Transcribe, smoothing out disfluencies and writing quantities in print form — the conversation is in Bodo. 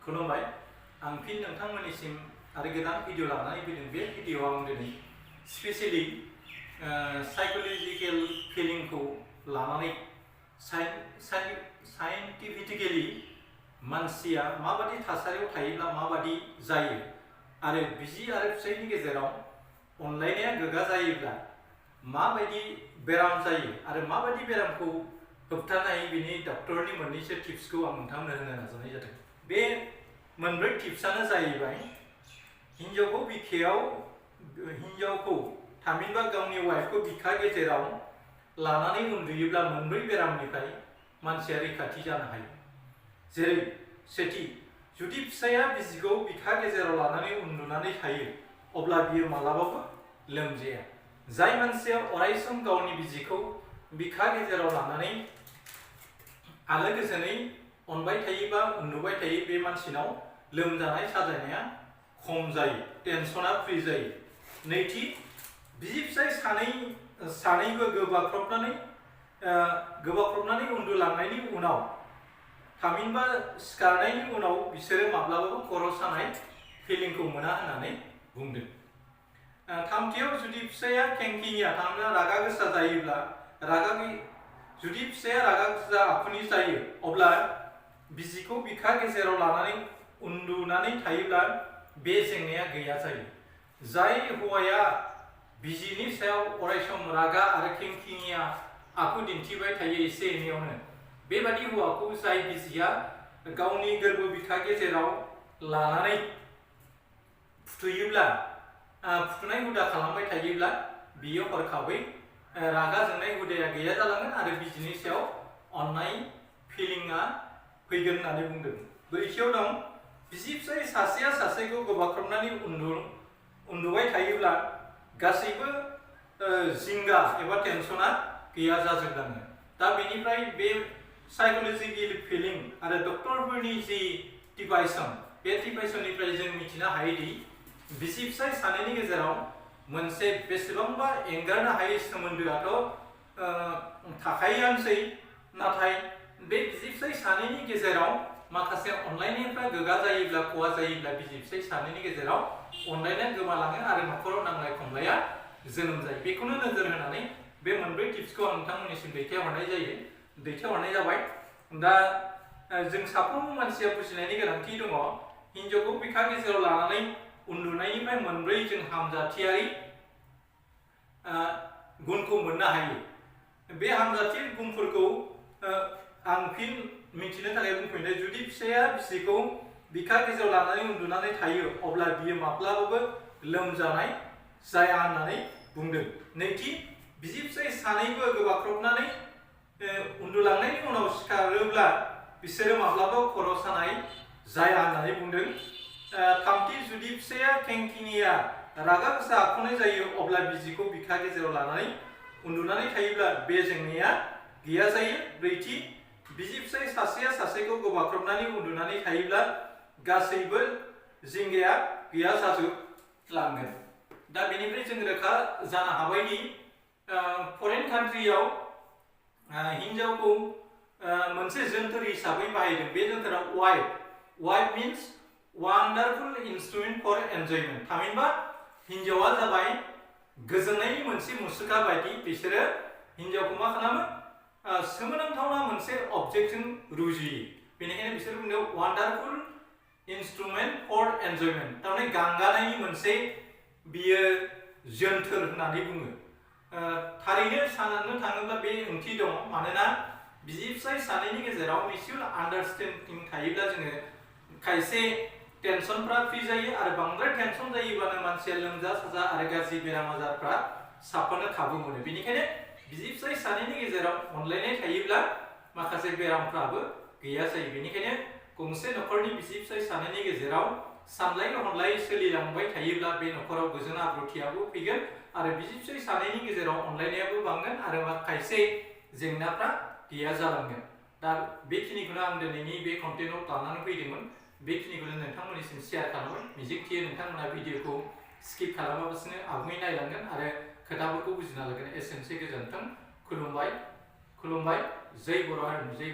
खुलुमबाय आं फिन नोंथांमोननिसिम आरो गोदान भिडिअ लानानै फैदों। बे भिडिअआव आं दिनै स्पेसियली साइकोलजिकेल फिलिंखौ लानानै साइन्टिफिकेलि मानसिया माबादि थासारियाव थायोब्ला माबादि जायो आरो बिसि आरो फिसायनि गेजेराव अनलायनाया गोग्गा जायोब्ला माबायदि बेराम जायो आरो माबायदि बेरामखौ होबथानो हायो बिनि डक्टरनि मोननैसो टिप्सखौ आं नोंथांनो होनो नाजानाय जादों। बे मोनब्रै टिप्सआनो जाहैबाय हिन्जावखौ बिखायाव हिन्जावखौ थामहिनबा गावनि वाइफखौ बिखा गेजेराव लानानै उन्दुयोब्ला मोनब्रै बेरामनिफ्राय मानसिया रैखाथि जानो हायो। जेरै सेथि, जुदि फिसाया बिसिखौ बिखा गेजेराव लानानै उन्दुनानै थायो अब्ला बियो मालाबाबो लोमजाया। जाय मानसिया अरायसम गावनि बिसिखौ बिखा गेजेराव लानानै आलो गोजोनै अनबाय थायोबा उन्दुबाय थायो बे मानसिनाव लोमजानाय साजायनाया खम जायो, टेनसना फ्रि जायो। नैथि, बिसि फिसाय सानैबो गोबाख्रबनानै उन्दुलांनायनि उनाव थामहिनबा सिखारनायनि उनाव बिसोरो माब्लाबाबो खर' सानाय फिलिंखौ मोना होननानै बुंदों। थामथियाव, जुदि फिसाया खेंखेङिया थामहिनबा रागा गोसा जायोब्ला जुदि फिसाया रागा गोसा आखुनि जायो अब्ला बिसिखौ बिखा गेजेराव लानानै उन्दुनानै थायोब्ला बे जेंनाया गैया जायो। जाय हौवाया बिसिनि सायाव अरायसम रागा आरो खेंखेङिया आखु दिन्थिबाय थायो एसे एनैयावनो, बेबादि हौवाखौ जाय बिसिया गावनि गोरबो बिखा गेजेराव लानानै फुथुनाय हुदा खालामबाय थायोब्ला बियो हरखाबै रागा जोंनाय हुदाया गैया जालांगोन आरो बिसिनि सायाव अननाय फिलिंआ फैगोन होननानै बुंदों। ब्रैथियाव दं, बिसि फिसाय सासेया सासेखौ गोबाख्रबनानै उन्दुबाय थायोब्ला गासैबो जिंगा एबा टेनसना गैया जाजोबलाङो। दा बेनिफ्राय बे साइकोलजिकेल फिलिं आरो डक्टरफोरनि जि टिपाइसन, बे टिपाइसननिफ्राय जों मिथिनो हायोदि बिसि फिसाय सानैनि गेजेराव मोनसे बेसेबांबा एंगारनो हायै सोमोन्दोआथ' थाखायोआनोसै, नाथाय बे बिसि फिसाय सानैनि गेजेराव माखासे अनलायनायफ्रा गोगा जायोब्ला खहा जायोब्ला बिसि फिसाय सानैनि गेजेराव अनलायनाया गोमालाङो आरो न'खराव नांलाय खमलाया जोनोम जायो। बेखौनो नोजोर होनानै बे मोनब्रै टिप्सखौ आं नोंथांमोननिसिम दैथायहरनाय जाबाय। दा जों साफ्रोमबो मानसिया बुजिनायनि गोनांथि दङ। हिन्जावखौ बिखा गेजेराव लानानै उन्दुनायनिफ्राय मोनब्रै जों हामजाथियारि गुनखौ मोननो हायो। बे हामजाथि गुनफोरखौ आं फिन मिथिनो थाखाय बुंफिनदों। जुदि फिसाया बिसिखौ बिखा गेजेराव लानानै उन्दुनानै थायो अब्ला बियो माब्लाबाबो लोमजानाय जाया होननानै बुंदों। नैथि, बिसि फिसाय सानैबो गोबाख्रबनानै उन्दुलांनायनि उनाव सिखारोब्ला बिसोरो माब्लाबाबो खर' सानाय जाया होननानै बुंदों। थामथि, जुदि फिसाया खेंखेङिया रागा गोसा आखुनि जायो अब्ला बिसिखौ बिखा गेजेराव लानानै उन्दुनानै थायोब्ला बे जेंनाया गैया जायो। ब्रैथि, बिसि फिसाय सासेया सासेखौ गोबाख्रबनानै उन्दुनानै थायोब्ला गासैबो जिंगाया गैया जाजोबलांगोन। दा बेनिफ्राय जों रोखा जानो हाबायदि फरेन कान्ट्रियाव हिन्जावखौ मोनसे जोनथोर हिसाबै बाहायदों। बे जोनथोरा wife means wonderful instrument for enjoyment. थामहिनबा हिन्जावा जाबाय गोजोननायनि मोनसे मुसुखा बायदि। बिसोरो हिन्जावखौ मा खालामो? सोमोनांथावना मोनसे अबजेक्टजों रुजुयो। बेनिखायनो बिसोर बुंदों वान्डारफुल इन्स्ट्रुमेन्ट फर एन्जयमेन्ट। थारमाने गांगानायनि मोनसे बियो जोनथोर होननानै बुङो। थारैनो साननो थाङोब्ला बे ओंथि दङ। मानोना बिसि फिसाय सानैनि गेजेराव मिउचुएल आन्डारस्टेन्डिं थायोब्ला जोङो खायसे टेनसनफ्रा फ्रि जायो आरो बांद्राय टेनसन जायोब्लानो मानसिया लोमजा साजा आरो गाज्रि बेराम आजारफ्रा साफानो खाबु मोनो। बेनिखायनो बिसि फिसाय सानैनि गेजेराव अनलायनाय थायोब्ला माखासे बेरामफ्राबो गैया जायो। बेनिखायनो गंसे न'खरनि बिसि फिसाय सानैनि गेजेराव सानलाय हनलाय सोलिलांबाय थायोब्ला बे न'खराव गोजोन आब्रुथियाबो फैगोन आरो बिसि फिसाय सानैनि गेजेराव अनलायनायाबो बांगोन आरो खायसे जेंनाफ्रा गैया जालांगोन। दा बेखिनिखौनो आं दिनैनि बे कन्टेन्टआव लानानै फैदोंमोन। बेखिनिखौनो नोंथांमोननिसिम शेयार खालामबाय। मिजिंथियो नोंथांमोना भिडिअखौ स्किप खालामालासिनो आबुङै नायलांगोन आरो खोथाफोरखौ बुजिना लागोन। एसेनोसै, गोजोन्थों, खुलुमबाय। जय बर' हारि, जय